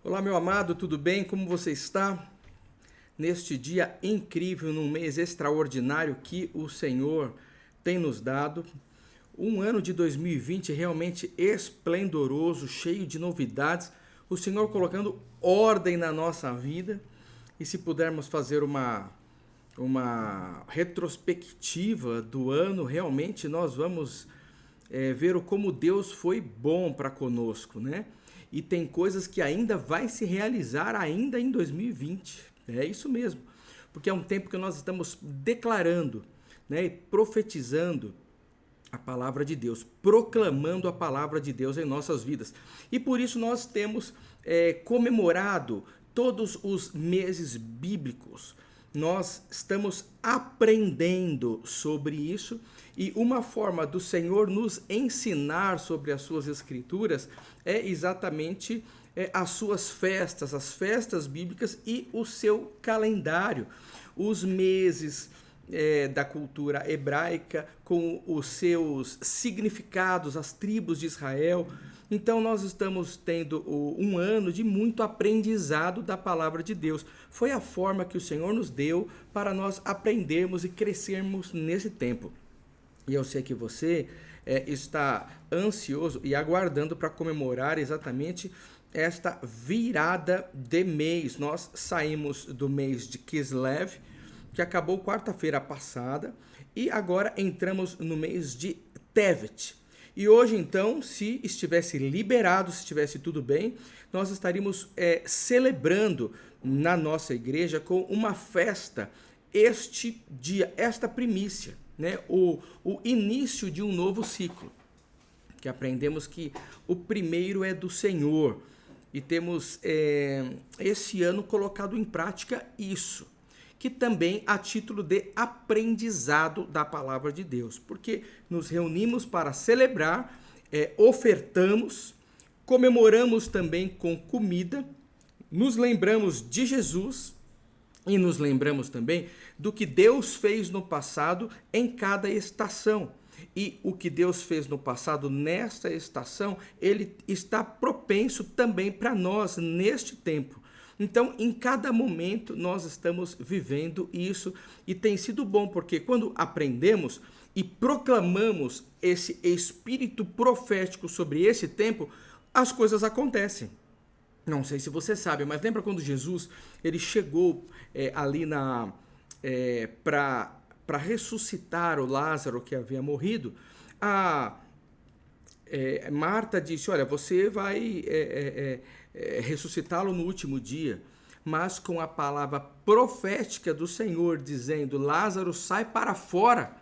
Olá, meu amado, tudo bem? Como você está? Neste dia incrível, num mês extraordinário que o Senhor tem nos dado. Um ano de 2020 realmente esplendoroso, cheio de novidades. O Senhor colocando ordem na nossa vida. E se pudermos fazer uma retrospectiva do ano, realmente nós vamos ver como Deus foi bom para conosco, né? E tem coisas que ainda vai se realizar ainda em 2020. É isso mesmo, porque é um tempo que nós estamos declarando, né, e profetizando a palavra de Deus, proclamando a palavra de Deus em nossas vidas. E por isso nós temos comemorado todos os meses bíblicos. Nós estamos aprendendo sobre isso e uma forma do Senhor nos ensinar sobre as suas escrituras é exatamente as suas festas, as festas bíblicas e o seu calendário, os meses da cultura hebraica, com os seus significados, as tribos de Israel. Então nós estamos tendo um ano de muito aprendizado da palavra de Deus. Foi a forma que o Senhor nos deu para nós aprendermos e crescermos nesse tempo. E eu sei que você está ansioso e aguardando para comemorar exatamente esta virada de mês. Nós saímos do mês de Kislev, que acabou quarta-feira passada, e agora entramos no mês de Tevet. E hoje, então, se estivesse liberado, se estivesse tudo bem, nós estaríamos celebrando na nossa igreja com uma festa este dia, esta primícia, né? O início de um novo ciclo, que aprendemos que o primeiro é do Senhor, e temos esse ano colocado em prática isso, que também a título de aprendizado da palavra de Deus, porque nos reunimos para celebrar, ofertamos, comemoramos também com comida, nos lembramos de Jesus e nos lembramos também do que Deus fez no passado em cada estação. E o que Deus fez no passado nesta estação, ele está propenso também para nós neste tempo. Então, em cada momento, nós estamos vivendo isso e tem sido bom, porque quando aprendemos e proclamamos esse espírito profético sobre esse tempo, as coisas acontecem. Não sei se você sabe, mas lembra quando Jesus ele chegou ali para ressuscitar o Lázaro que havia morrido? Marta disse, olha, você vai ressuscitá-lo no último dia, mas com a palavra profética do Senhor dizendo, Lázaro, sai para fora.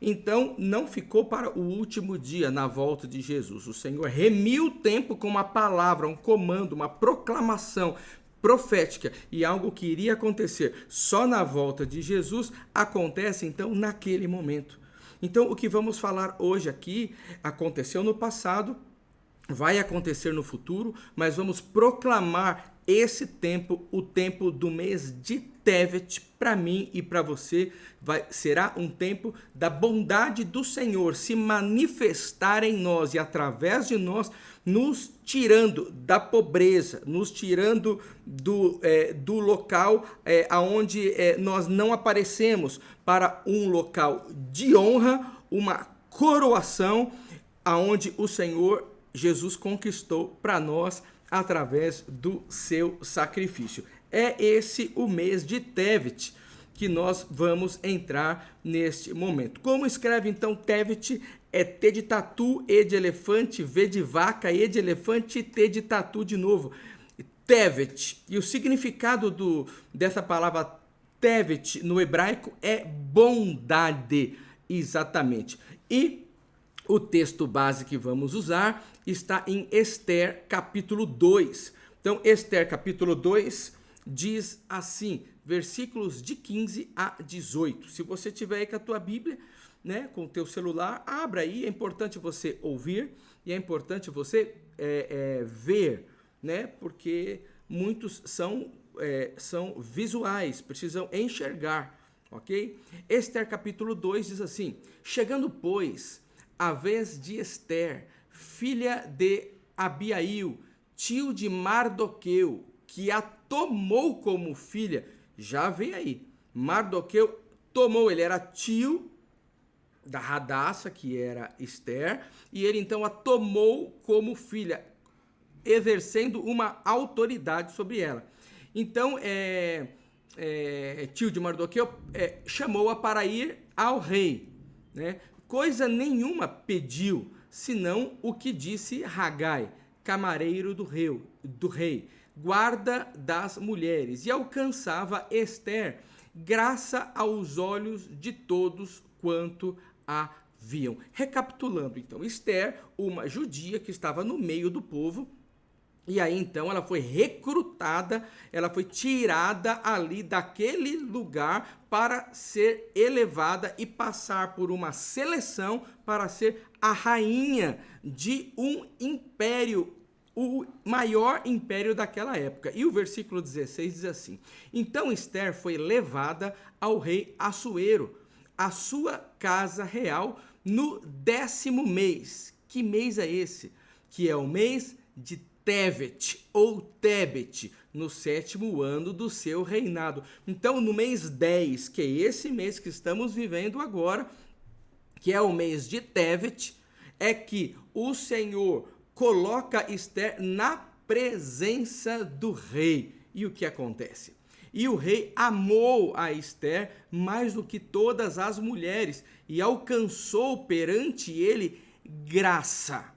Então não ficou para o último dia na volta de Jesus. O Senhor remiu o tempo com uma palavra, um comando, uma proclamação profética, e algo que iria acontecer só na volta de Jesus acontece então naquele momento. Então, o que vamos falar hoje aqui aconteceu no passado, vai acontecer no futuro, mas vamos proclamar esse tempo, o tempo do mês de Tevet, para mim e para você, será um tempo da bondade do Senhor se manifestar em nós e através de nós, nos tirando da pobreza, nos tirando do local aonde nós não aparecemos, para um local de honra, uma coroação, aonde o Senhor Jesus conquistou para nós através do seu sacrifício. É esse o mês de Tevet que nós vamos entrar neste momento. Como escreve então Tevet? É T de tatu, E de elefante, V de vaca, E de elefante, T de tatu de novo. Tevet. E o significado dessa palavra Tevet no hebraico é bondade, exatamente. E o texto base que vamos usar está em Esther capítulo 2. Então, Esther capítulo 2 diz assim, versículos de 15 a 18. Se você tiver aí com a tua Bíblia, né, com o teu celular, abra aí, é importante você ouvir e é importante você ver, né, porque muitos são visuais, precisam enxergar, ok? Esther capítulo 2 diz assim, chegando, pois, a vez de Esther, filha de Abiail, tio de Mardoqueu, que a tomou como filha. Já vem aí. Mardoqueu tomou, ele era tio da Radassa, que era Esther, e ele então a tomou como filha, exercendo uma autoridade sobre ela. Então, tio de Mardoqueu chamou-a para ir ao rei, né? Coisa nenhuma pediu, senão o que disse Hagai, camareiro do rei, guarda das mulheres, e alcançava Esther graça aos olhos de todos quanto a viam. Recapitulando, então, Esther, uma judia que estava no meio do povo, e aí então ela foi recrutada, ela foi tirada ali daquele lugar para ser elevada e passar por uma seleção para ser a rainha de um império, o maior império daquela época. E o versículo 16 diz assim: então Esther foi levada ao rei Assuero, a sua casa real, no 10º mês. Que mês é esse? Que é o mês de Tevet, ou Tebet, no 7º ano do seu reinado. Então, no mês 10, que é esse mês que estamos vivendo agora, que é o mês de Tevet, é que o Senhor coloca Esther na presença do rei. E o que acontece? E o rei amou a Esther mais do que todas as mulheres e alcançou perante ele graça.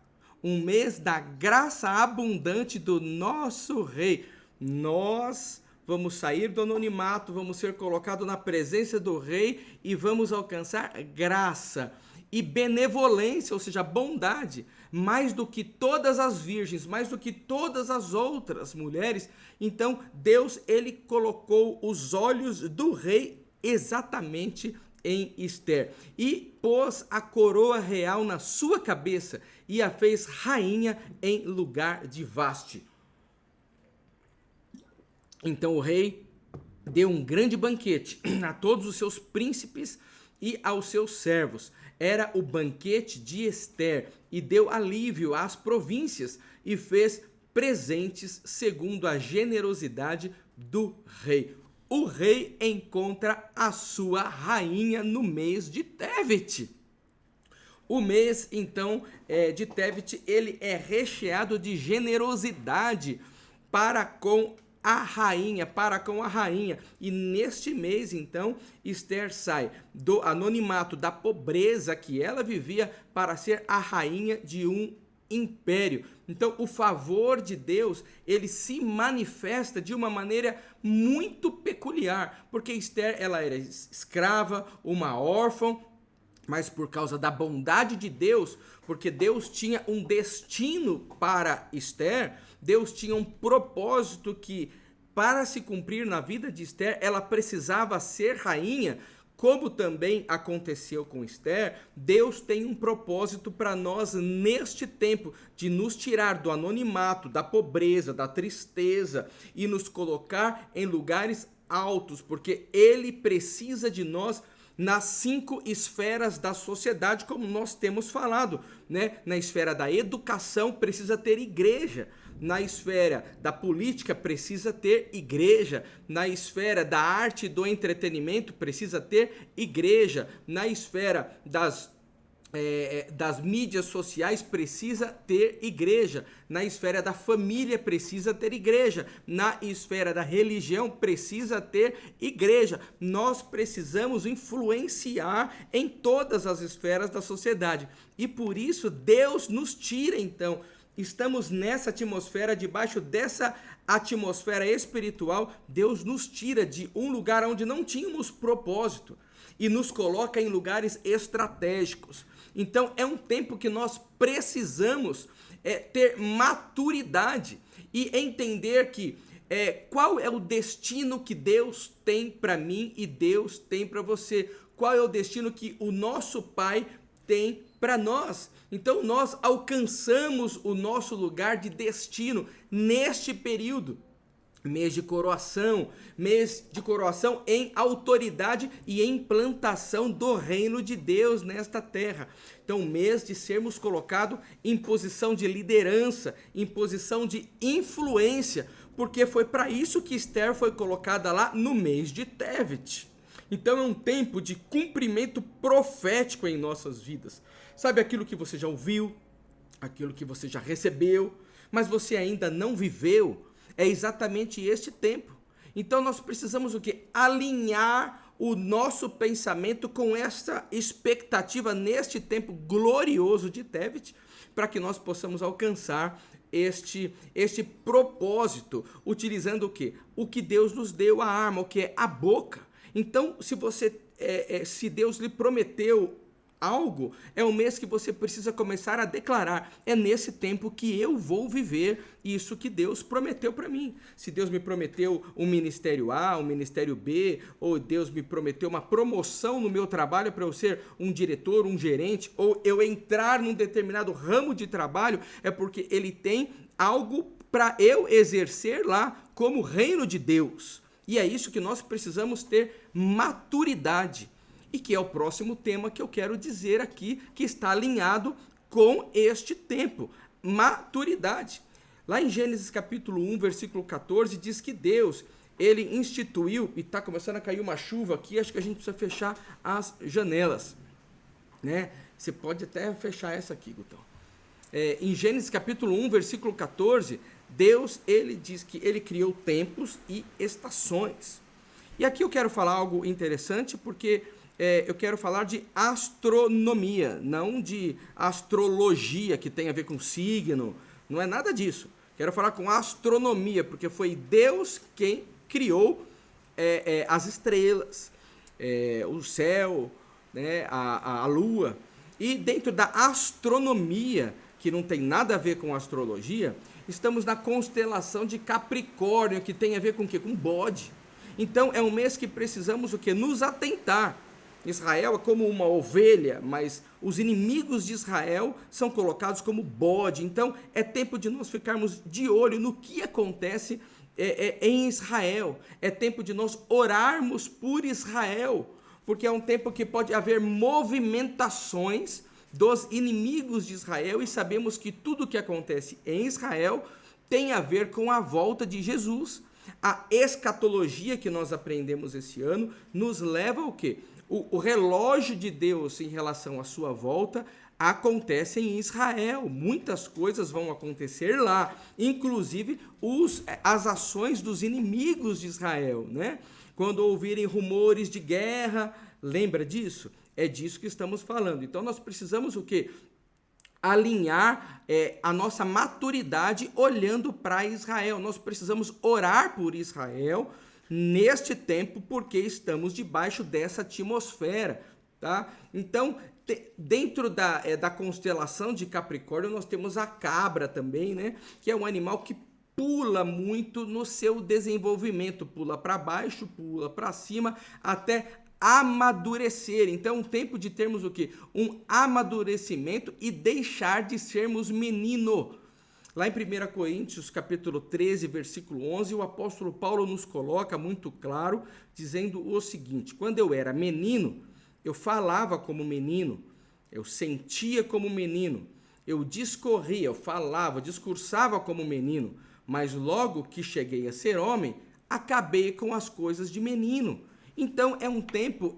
Um mês da graça abundante do nosso rei. Nós vamos sair do anonimato, vamos ser colocados na presença do rei e vamos alcançar graça e benevolência, ou seja, bondade, mais do que todas as virgens, mais do que todas as outras mulheres. Então, Deus, ele colocou os olhos do rei exatamente em Esther e pôs a coroa real na sua cabeça e a fez rainha em lugar de Vaste. Então o rei deu um grande banquete a todos os seus príncipes e aos seus servos. Era o banquete de Esther e deu alívio às províncias e fez presentes segundo a generosidade do rei. O rei encontra a sua rainha no mês de Tevet. O mês, então, de Tevet, ele é recheado de generosidade para com a rainha, E neste mês, então, Esther sai do anonimato, da pobreza que ela vivia, para ser a rainha de um império. Então, o favor de Deus, ele se manifesta de uma maneira muito peculiar, porque Esther, ela era escrava, uma órfã, mas por causa da bondade de Deus, porque Deus tinha um destino para Esther, Deus tinha um propósito que, para se cumprir na vida de Esther, ela precisava ser rainha. Como também aconteceu com Esther, Deus tem um propósito para nós neste tempo, de nos tirar do anonimato, da pobreza, da tristeza e nos colocar em lugares altos, porque Ele precisa de nós nas 5 esferas da sociedade, como nós temos falado, né? Na esfera da educação precisa ter igreja, na esfera da política precisa ter igreja, na esfera da arte e do entretenimento precisa ter igreja, na esfera das mídias sociais precisa ter igreja, na esfera da família precisa ter igreja, na esfera da religião precisa ter igreja. Nós precisamos influenciar em todas as esferas da sociedade e por isso Deus nos tira então. Estamos nessa atmosfera, debaixo dessa atmosfera espiritual, Deus nos tira de um lugar onde não tínhamos propósito e nos coloca em lugares estratégicos. Então é um tempo que nós precisamos ter maturidade e entender que qual é o destino que Deus tem para mim e Deus tem para você. Qual é o destino que o nosso Pai tem para nós. Então nós alcançamos o nosso lugar de destino neste período. mês de coroação em autoridade e em implantação do reino de Deus nesta terra. Então, mês de sermos colocados em posição de liderança, em posição de influência, porque foi para isso que Esther foi colocada lá no mês de Tevet. Então, é um tempo de cumprimento profético em nossas vidas. Sabe aquilo que você já ouviu, aquilo que você já recebeu, mas você ainda não viveu? É exatamente este tempo. Então nós precisamos o quê? Alinhar o nosso pensamento com essa expectativa neste tempo glorioso de Tevet, para que nós possamos alcançar este propósito, utilizando o quê? O que Deus nos deu, a arma, o que é a boca. Então, se Deus lhe prometeu algo, é um mês que você precisa começar a declarar: é nesse tempo que eu vou viver isso que Deus prometeu para mim. Se Deus me prometeu um ministério A, um ministério B, ou Deus me prometeu uma promoção no meu trabalho para eu ser um diretor, um gerente, ou eu entrar num determinado ramo de trabalho, é porque Ele tem algo para eu exercer lá como reino de Deus. E é isso que nós precisamos ter maturidade. E que é o próximo tema que eu quero dizer aqui, que está alinhado com este tempo, maturidade. Lá em Gênesis capítulo 1, versículo 14, diz que Deus, Ele instituiu, e está começando a cair uma chuva aqui, acho que a gente precisa fechar as janelas, né? Você pode até fechar essa aqui, Gutão. Em Gênesis capítulo 1, versículo 14, Deus, Ele diz que Ele criou tempos e estações. E aqui eu quero falar algo interessante, porque eu quero falar de astronomia, não de astrologia, que tem a ver com signo, não é nada disso. Quero falar com astronomia, porque foi Deus quem criou as estrelas, o céu, né, a lua. E dentro da astronomia, que não tem nada a ver com astrologia, estamos na constelação de Capricórnio, que tem a ver com o quê? Com bode. Então é um mês que precisamos o quê? Nos atentar. Israel é como uma ovelha, mas os inimigos de Israel são colocados como bode. Então é tempo de nós ficarmos de olho no que acontece em Israel. É tempo de nós orarmos por Israel, porque é um tempo que pode haver movimentações dos inimigos de Israel, e sabemos que tudo o que acontece em Israel tem a ver com a volta de Jesus. A escatologia que nós aprendemos esse ano nos leva ao quê? O relógio de Deus em relação à sua volta acontece em Israel. Muitas coisas vão acontecer lá, inclusive as ações dos inimigos de Israel, né? Quando ouvirem rumores de guerra, lembra disso? É disso que estamos falando. Então nós precisamos o quê? Alinhar a nossa maturidade olhando para Israel. Nós precisamos orar por Israel neste tempo, porque estamos debaixo dessa atmosfera, tá? Então, dentro da constelação de Capricórnio, nós temos a cabra também, né? Que é um animal que pula muito no seu desenvolvimento, pula para baixo, pula para cima, até amadurecer. Então, um tempo de termos o quê? Um amadurecimento e deixar de sermos menino. Lá em 1 Coríntios, capítulo 13, versículo 11, o apóstolo Paulo nos coloca muito claro, dizendo o seguinte: quando eu era menino, eu falava como menino, eu sentia como menino, eu discorria, eu falava, discursava como menino, mas logo que cheguei a ser homem, acabei com as coisas de menino. Então é um tempo,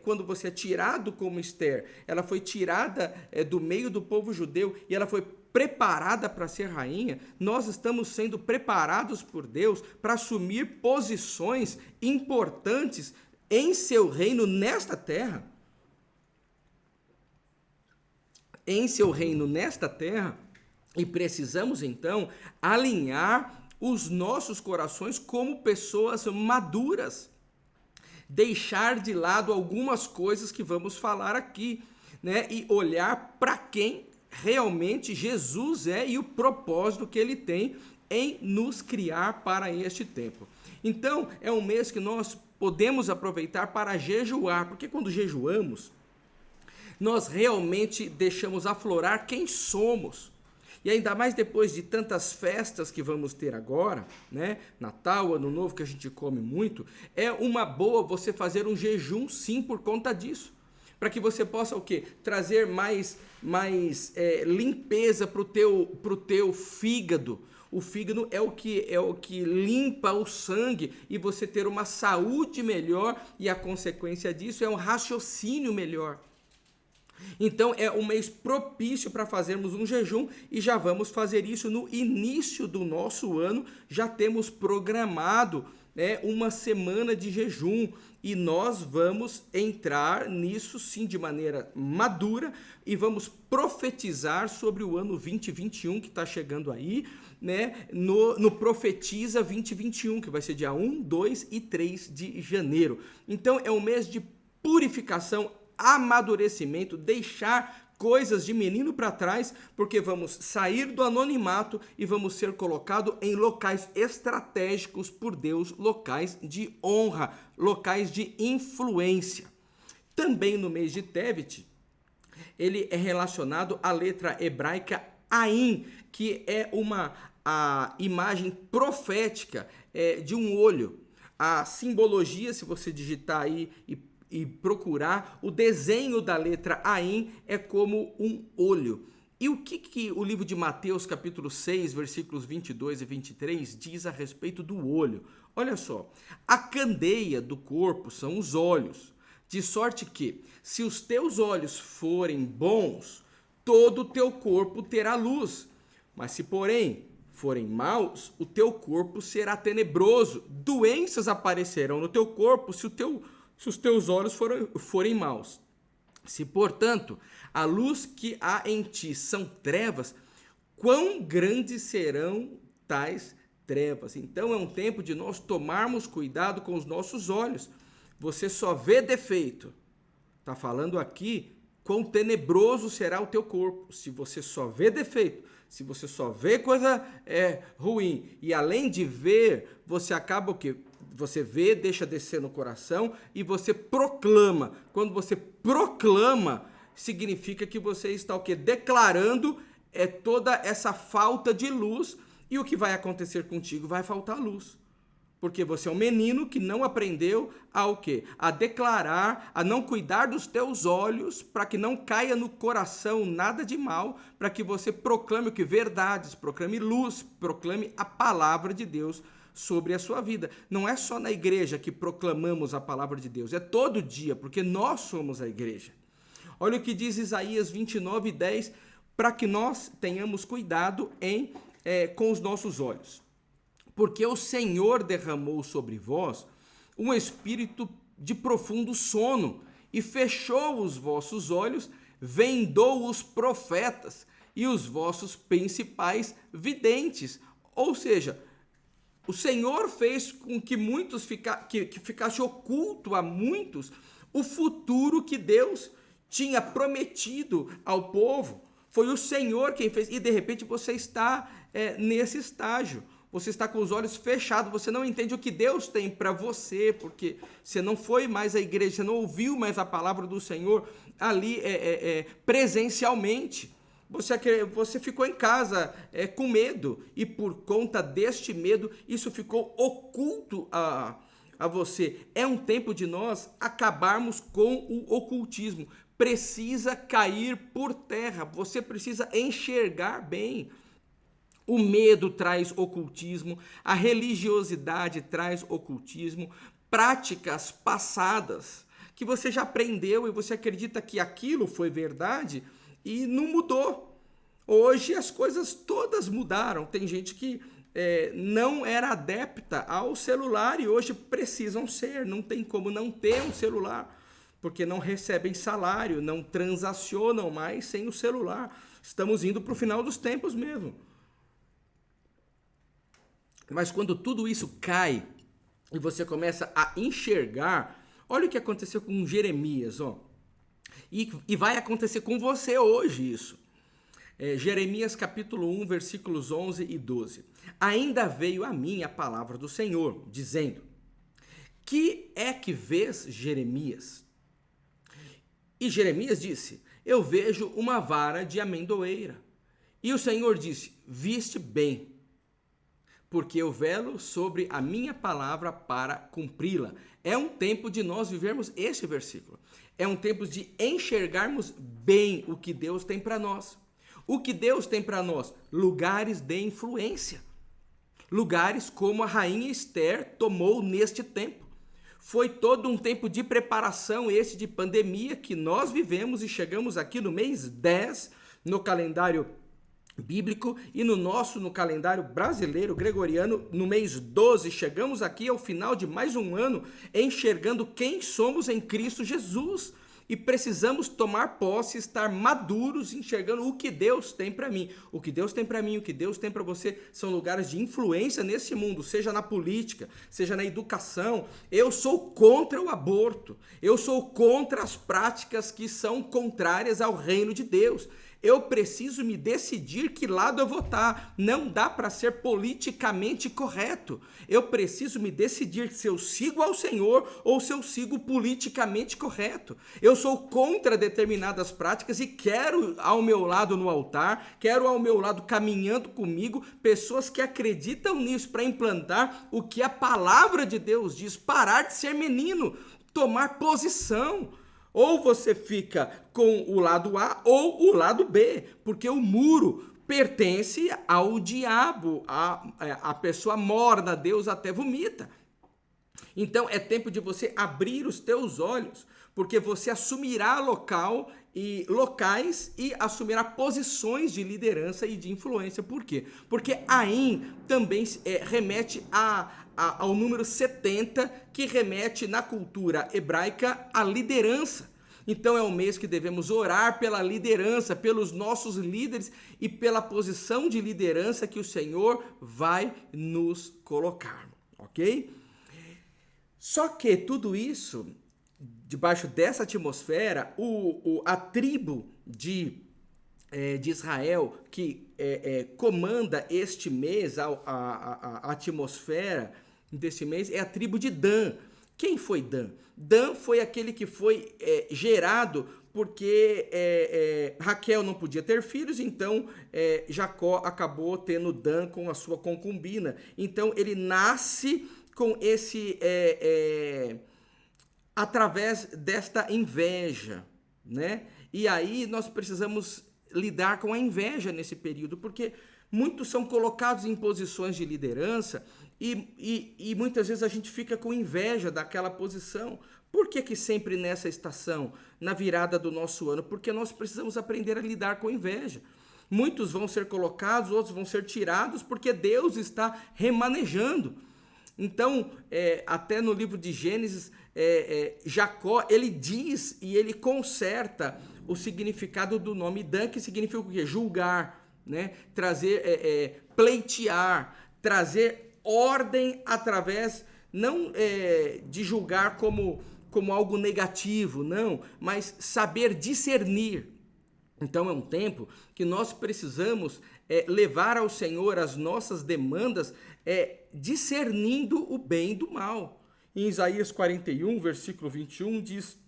quando você é tirado como Esther, ela foi tirada do meio do povo judeu e ela foi preparada para ser rainha. Nós estamos sendo preparados por Deus para assumir posições importantes em seu reino nesta terra. Em seu reino nesta terra, e precisamos então alinhar os nossos corações como pessoas maduras. Deixar de lado algumas coisas que vamos falar aqui, né? E olhar para quem realmente Jesus é e o propósito que Ele tem em nos criar para este tempo. Então, é um mês que nós podemos aproveitar para jejuar, porque quando jejuamos, nós realmente deixamos aflorar quem somos. E ainda mais depois de tantas festas que vamos ter agora, né? Natal, Ano Novo, que a gente come muito, é uma boa você fazer um jejum sim por conta disso. Para que você possa o quê? Trazer mais limpeza para o teu fígado. O fígado é o que limpa o sangue e você ter uma saúde melhor e a consequência disso é um raciocínio melhor. Então é um mês propício para fazermos um jejum e já vamos fazer isso no início do nosso ano. Já temos programado uma semana de jejum e nós vamos entrar nisso sim de maneira madura e vamos profetizar sobre o ano 2021 que está chegando aí, né? No Profetiza 2021, que vai ser dia 1, 2 e 3 de janeiro. Então é um mês de purificação, amadurecimento, deixar coisas de menino para trás, porque vamos sair do anonimato e vamos ser colocados em locais estratégicos por Deus, locais de honra, locais de influência. Também no mês de Tevet, ele é relacionado à letra hebraica Ain, que é a imagem profética de um olho. A simbologia, se você digitar aí e procurar, o desenho da letra Ain é como um olho. E o que o livro de Mateus, capítulo 6, versículos 22 e 23, diz a respeito do olho? Olha só, a candeia do corpo são os olhos, de sorte que, se os teus olhos forem bons, todo o teu corpo terá luz. Mas se, porém, forem maus, o teu corpo será tenebroso. Doenças aparecerão no teu corpo se os teus olhos forem maus. Se, portanto, a luz que há em ti são trevas, quão grandes serão tais trevas? Então é um tempo de nós tomarmos cuidado com os nossos olhos. Você só vê defeito. Está falando aqui quão tenebroso será o teu corpo. Se você só vê defeito, se você só vê coisa ruim, e além de ver, você acaba o quê? Você vê, deixa descer no coração e você proclama. Quando você proclama, significa que você está o quê? Declarando toda essa falta de luz, e o que vai acontecer contigo? Vai faltar luz. Porque você é um menino que não aprendeu o quê? A declarar, a não cuidar dos teus olhos, para que não caia no coração nada de mal, para que você proclame o que? Verdades, proclame luz, proclame a palavra de Deus sobre a sua vida. Não é só na igreja que proclamamos a palavra de Deus, é todo dia, porque nós somos a igreja. Olha o que diz Isaías 29:10, para que nós tenhamos cuidado com os nossos olhos. Porque o Senhor derramou sobre vós um espírito de profundo sono e fechou os vossos olhos, vendou os profetas e os vossos principais videntes. Ou seja, o Senhor fez com que muitos que ficasse oculto a muitos o futuro que Deus tinha prometido ao povo. Foi o Senhor quem fez. E de repente você está nesse estágio. Você está com os olhos fechados, você não entende o que Deus tem para você, porque você não foi mais à igreja, você não ouviu mais a palavra do Senhor ali presencialmente. Você ficou em casa com medo, e por conta deste medo, isso ficou oculto a você. É um tempo de nós acabarmos com o ocultismo. Precisa cair por terra, você precisa enxergar bem. O medo traz ocultismo, a religiosidade traz ocultismo, práticas passadas que você já aprendeu e você acredita que aquilo foi verdade e não mudou. Hoje as coisas todas mudaram. Tem gente que não era adepta ao celular e hoje precisam ser. Não tem como não ter um celular, porque não recebem salário, não transacionam mais sem o celular. Estamos indo para o final dos tempos mesmo. Mas quando tudo isso cai e você começa a enxergar, olha o que aconteceu com Jeremias, ó. E vai acontecer com você hoje isso. Jeremias capítulo 1, versículos 11 e 12. Ainda veio a mim a palavra do Senhor, dizendo: que é que vês, Jeremias? E Jeremias disse: eu vejo uma vara de amendoeira. E o Senhor disse: viste bem, porque eu velo sobre a minha palavra para cumpri-la. É um tempo de nós vivermos este versículo. É um tempo de enxergarmos bem o que Deus tem para nós. O que Deus tem para nós? Lugares de influência. Lugares como a rainha Esther tomou neste tempo. Foi todo um tempo de preparação, esse de pandemia, que nós vivemos e chegamos aqui no mês 10, no calendário bíblico, e no calendário brasileiro, gregoriano, no mês 12, chegamos aqui ao final de mais um ano, enxergando quem somos em Cristo Jesus. E precisamos tomar posse, estar maduros, enxergando o que Deus tem para mim. O que Deus tem para mim, o que Deus tem para você, são lugares de influência nesse mundo, seja na política, seja na educação. Eu sou contra o aborto, eu sou contra as práticas que são contrárias ao reino de Deus. Eu preciso me decidir que lado eu vou estar. Não dá para ser politicamente correto. Eu preciso me decidir se eu sigo ao Senhor ou se eu sigo politicamente correto. Eu sou contra determinadas práticas e quero ao meu lado no altar, quero ao meu lado caminhando comigo, pessoas que acreditam nisso para implantar o que a palavra de Deus diz, parar de ser menino, tomar posição. Ou você fica com o lado A ou o lado B, porque o muro pertence ao diabo, a pessoa morna, Deus até vomita. Então é tempo de você abrir os teus olhos, porque você assumirá locais e assumirá posições de liderança e de influência. Por quê? Porque Aim também remete ao número 70, que remete na cultura hebraica à liderança. Então é um mês que devemos orar pela liderança, pelos nossos líderes e pela posição de liderança que o Senhor vai nos colocar, ok? Só que tudo isso, debaixo dessa atmosfera, a tribo de Israel que comanda este mês, a atmosfera desse mês, é a tribo de Dan. Quem foi Dan? Dan foi aquele que foi gerado porque Raquel não podia ter filhos, então Jacó acabou tendo Dan com a sua concubina. Então ele nasce com esse através desta inveja, né? E aí nós precisamos lidar com a inveja nesse período, porque muitos são colocados em posições de liderança e muitas vezes a gente fica com inveja daquela posição. Por que sempre nessa estação, na virada do nosso ano? Porque nós precisamos aprender a lidar com inveja. Muitos vão ser colocados, outros vão ser tirados, porque Deus está remanejando. Então, até no livro de Gênesis, Jacó, ele diz e ele conserta o significado do nome Dan, que significa o quê? Julgar, né? Trazer, pleitear, trazer ordem através, não de julgar como algo negativo, não, mas saber discernir. Então é um tempo que nós precisamos levar ao Senhor as nossas demandas, discernindo o bem do mal. Em Isaías 41, versículo 21, diz: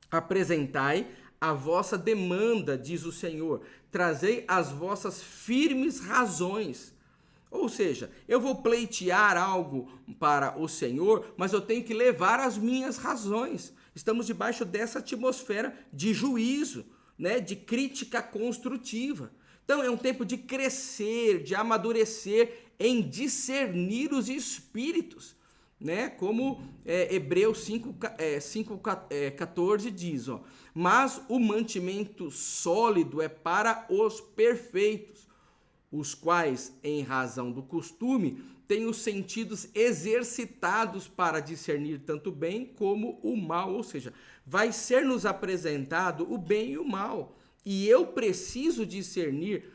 apresentai a vossa demanda, diz o Senhor, trazei as vossas firmes razões. Ou seja, eu vou pleitear algo para o Senhor, mas eu tenho que levar as minhas razões. Estamos debaixo dessa atmosfera de juízo, né, de crítica construtiva. Então é um tempo de crescer, de amadurecer em discernir os espíritos, né? Como Hebreus 5:14 diz, ó, mas o mantimento sólido é para os perfeitos, os quais, em razão do costume, têm os sentidos exercitados para discernir tanto o bem como o mal. Ou seja, vai ser nos apresentado o bem e o mal. E eu preciso discernir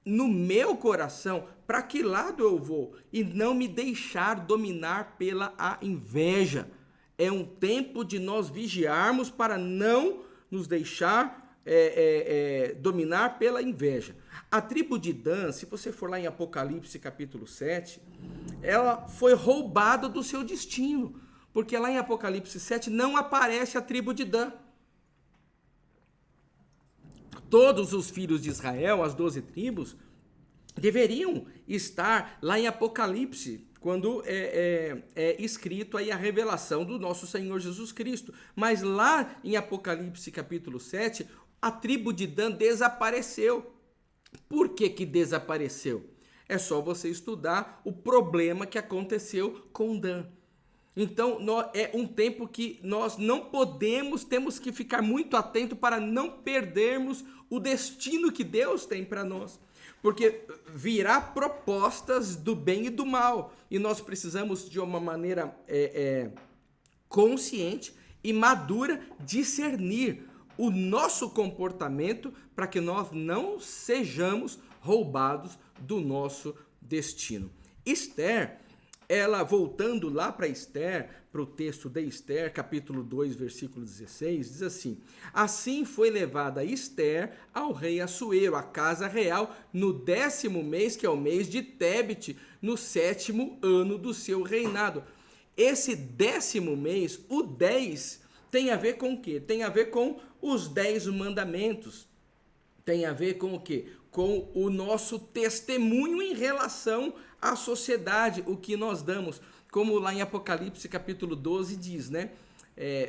no meu coração para que lado eu vou e não me deixar dominar pela a inveja. É um tempo de nós vigiarmos para não nos deixar dominar pela inveja. A tribo de Dan, se você for lá em Apocalipse capítulo 7, ela foi roubada do seu destino, porque lá em Apocalipse 7 não aparece a tribo de Dan. Todos os filhos de Israel, as 12 tribos, deveriam estar lá em Apocalipse, quando é escrito aí a revelação do nosso Senhor Jesus Cristo. Mas lá em Apocalipse capítulo 7, a tribo de Dan desapareceu. Por que que desapareceu? É só você estudar o problema que aconteceu com Dan. Então, é um tempo que nós não podemos, temos que ficar muito atento para não perdermos o destino que Deus tem para nós. Porque virá propostas do bem e do mal. E nós precisamos, de uma maneira consciente e madura, discernir o nosso comportamento para que nós não sejamos roubados do nosso destino. Esther, ela, voltando lá para Esther, para o texto de Esther, capítulo 2, versículo 16, diz assim: assim foi levada Esther ao rei Assuero, à casa real, no 10º mês, que é o mês de Tebete, no 7º ano do seu reinado. Esse 10º mês, o 10, tem a ver com o quê? Tem a ver com os 10 mandamentos. Tem a ver com o quê? Com o nosso testemunho em relação à sociedade, o que nós damos. Como lá em Apocalipse capítulo 12 diz, né?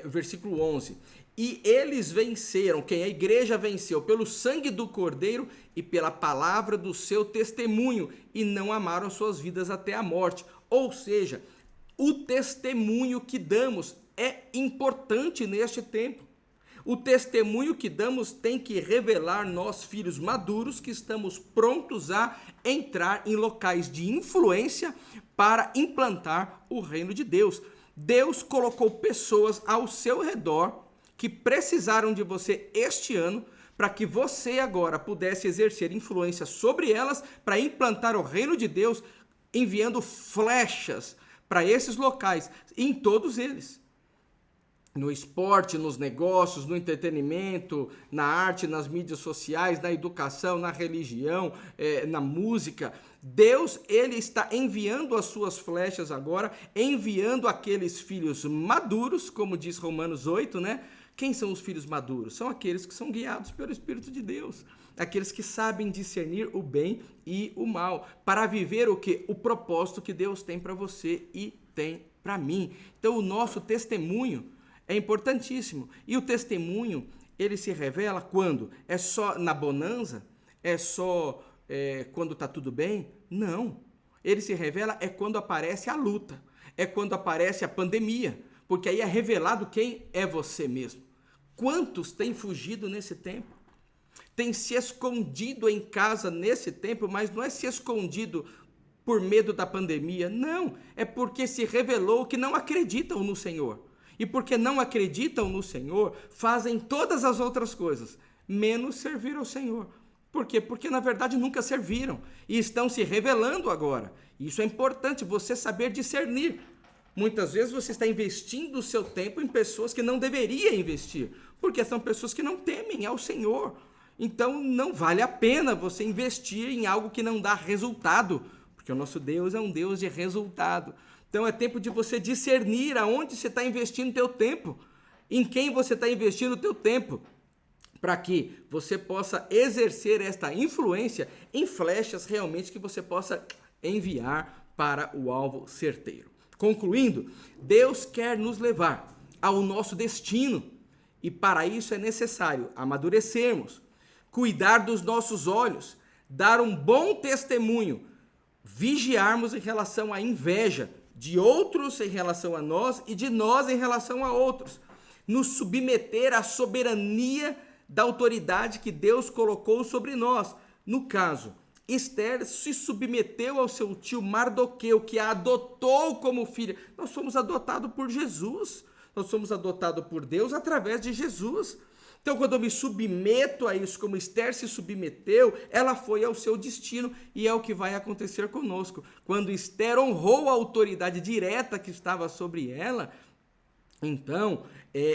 Versículo 11. E eles venceram, quem? A igreja venceu, pelo sangue do Cordeiro e pela palavra do seu testemunho, e não amaram suas vidas até a morte. Ou seja, o testemunho que damos é importante neste tempo. O testemunho que damos tem que revelar nós, filhos maduros, que estamos prontos a entrar em locais de influência para implantar o reino de Deus. Deus colocou pessoas ao seu redor que precisaram de você este ano para que você agora pudesse exercer influência sobre elas para implantar o reino de Deus, enviando flechas para esses locais, em todos eles. No esporte, nos negócios, no entretenimento, na arte, nas mídias sociais, na educação, na religião, na música. Deus, ele está enviando as suas flechas agora, enviando aqueles filhos maduros, como diz Romanos 8, né? Quem são os filhos maduros? São aqueles que são guiados pelo Espírito de Deus. Aqueles que sabem discernir o bem e o mal, para viver o quê? O propósito que Deus tem para você e tem para mim. Então, o nosso testemunho é importantíssimo. E o testemunho, ele se revela quando? É só na bonança? É só quando está tudo bem? Não. Ele se revela quando aparece a luta. É quando aparece a pandemia. Porque aí é revelado quem é você mesmo. Quantos têm fugido nesse tempo? Tem se escondido em casa nesse tempo, mas não é se escondido por medo da pandemia. Não. É porque se revelou que não acreditam no Senhor. E porque não acreditam no Senhor, fazem todas as outras coisas, menos servir ao Senhor. Por quê? Porque na verdade nunca serviram e estão se revelando agora. Isso é importante, você saber discernir. Muitas vezes você está investindo o seu tempo em pessoas que não deveria investir, porque são pessoas que não temem ao Senhor. Então não vale a pena você investir em algo que não dá resultado, porque o nosso Deus é um Deus de resultado. Então é tempo de você discernir aonde você está investindo o teu tempo, em quem você está investindo o teu tempo, para que você possa exercer esta influência em flechas realmente que você possa enviar para o alvo certeiro. Concluindo, Deus quer nos levar ao nosso destino e para isso é necessário amadurecermos, cuidar dos nossos olhos, dar um bom testemunho, vigiarmos em relação à inveja de outros em relação a nós e de nós em relação a outros, nos submeter à soberania da autoridade que Deus colocou sobre nós. No caso, Esther se submeteu ao seu tio Mardoqueu, que a adotou como filha. Nós fomos adotados por Jesus, nós somos adotados por Deus através de Jesus. Então, quando eu me submeto a isso, como Esther se submeteu, ela foi ao seu destino e é o que vai acontecer conosco. Quando Esther honrou a autoridade direta que estava sobre ela, então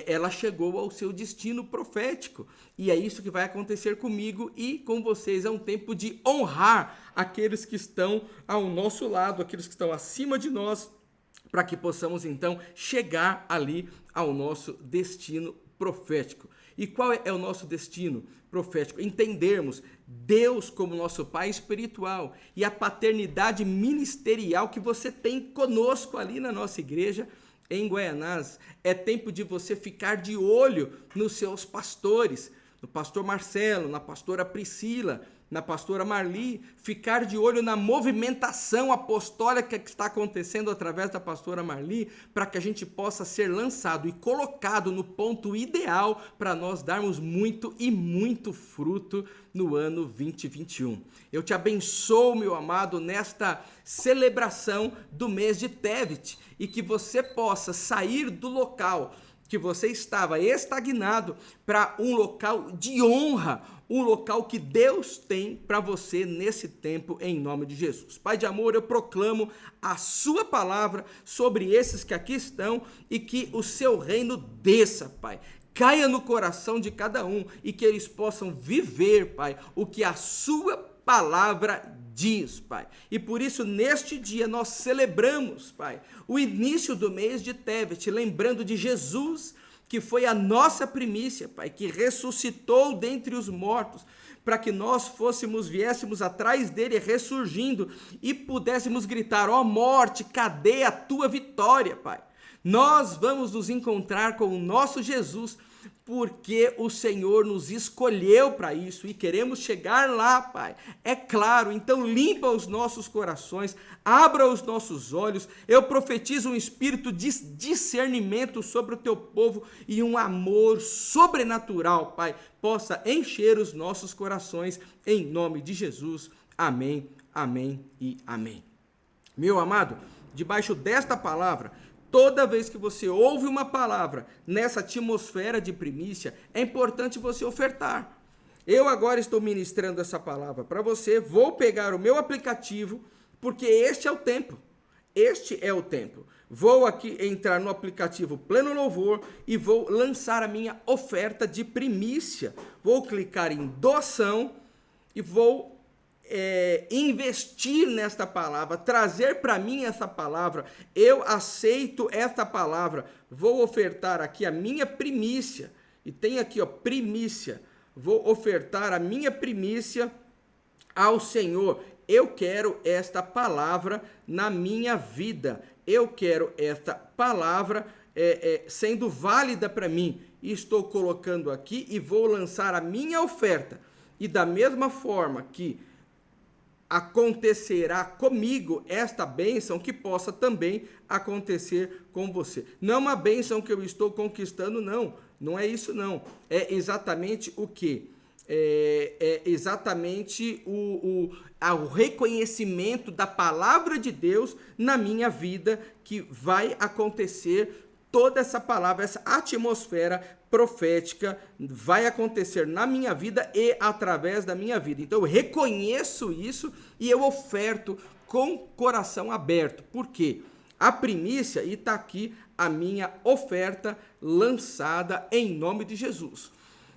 ela chegou ao seu destino profético. E é isso que vai acontecer comigo e com vocês. É um tempo de honrar aqueles que estão ao nosso lado, aqueles que estão acima de nós, para que possamos então chegar ali ao nosso destino profético. E qual é o nosso destino profético? Entendermos Deus como nosso Pai espiritual e a paternidade ministerial que você tem conosco ali na nossa igreja em Guaianazes. É tempo de você ficar de olho nos seus pastores, no pastor Marcelo, na pastora Priscila, na pastora Marli, ficar de olho na movimentação apostólica que está acontecendo através da pastora Marli, para que a gente possa ser lançado e colocado no ponto ideal para nós darmos muito e muito fruto no ano 2021. Eu te abençoo, meu amado, nesta celebração do mês de Tevet, e que você possa sair do local que você estava estagnado para um local de honra, um local que Deus tem para você nesse tempo, em nome de Jesus. Pai de amor, eu proclamo a sua palavra sobre esses que aqui estão e que o seu reino desça, Pai. Caia no coração de cada um e que eles possam viver, Pai, o que a sua palavra diz, Pai. E por isso, neste dia, nós celebramos, Pai, o início do mês de Tevet, lembrando de Jesus, que foi a nossa primícia, Pai, que ressuscitou dentre os mortos, para que nós viéssemos atrás dele ressurgindo e pudéssemos gritar: ó morte, cadê a tua vitória, Pai? Nós vamos nos encontrar com o nosso Jesus, porque o Senhor nos escolheu para isso e queremos chegar lá, Pai. É claro, então limpa os nossos corações, abra os nossos olhos. Eu profetizo um espírito de discernimento sobre o teu povo e um amor sobrenatural, Pai, possa encher os nossos corações, em nome de Jesus. Amém, amém e amém. Meu amado, debaixo desta palavra, toda vez que você ouve uma palavra nessa atmosfera de primícia, é importante você ofertar. Eu agora estou ministrando essa palavra para você, vou pegar o meu aplicativo, porque este é o tempo. Este é o tempo. Vou aqui entrar no aplicativo Pleno Louvor e vou lançar a minha oferta de primícia. Vou clicar em doação e vou investir nesta palavra, trazer para mim essa palavra. Eu aceito esta palavra, vou ofertar aqui a minha primícia, e tem aqui, ó, primícia, vou ofertar a minha primícia ao Senhor. Eu quero esta palavra na minha vida, eu quero esta palavra sendo válida para mim, e estou colocando aqui e vou lançar a minha oferta, e da mesma forma que acontecerá comigo esta bênção, que possa também acontecer com você. Não é uma bênção que eu estou conquistando, não é isso não. É exatamente o quê? É exatamente o reconhecimento da palavra de Deus na minha vida, que vai acontecer. Toda essa palavra, essa atmosfera profética vai acontecer na minha vida e através da minha vida. Então eu reconheço isso e eu oferto com coração aberto. Por quê? A primícia, e está aqui a minha oferta lançada em nome de Jesus.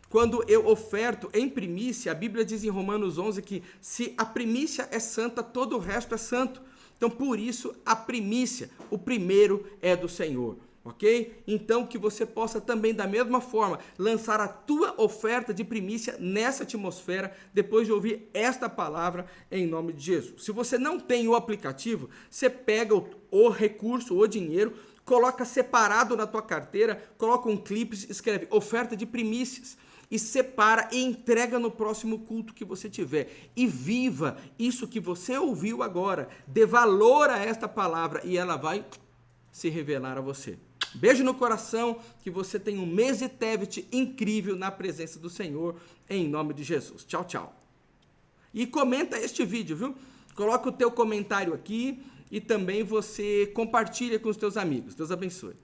Quando eu oferto em primícia, a Bíblia diz em Romanos 11 que se a primícia é santa, todo o resto é santo. Então por isso a primícia, o primeiro é do Senhor. Ok? Então que você possa também, da mesma forma, lançar a tua oferta de primícia nessa atmosfera, depois de ouvir esta palavra, em nome de Jesus. Se você não tem o aplicativo, você pega o recurso, o dinheiro, coloca separado na tua carteira, coloca um clipe, escreve oferta de primícias, e separa e entrega no próximo culto que você tiver. E viva isso que você ouviu agora, dê valor a esta palavra, e ela vai se revelar a você. Beijo no coração, que você tenha um mês de Tevet incrível na presença do Senhor, em nome de Jesus. Tchau, tchau. E comenta este vídeo, viu? Coloca o teu comentário aqui e também você compartilha com os teus amigos. Deus abençoe.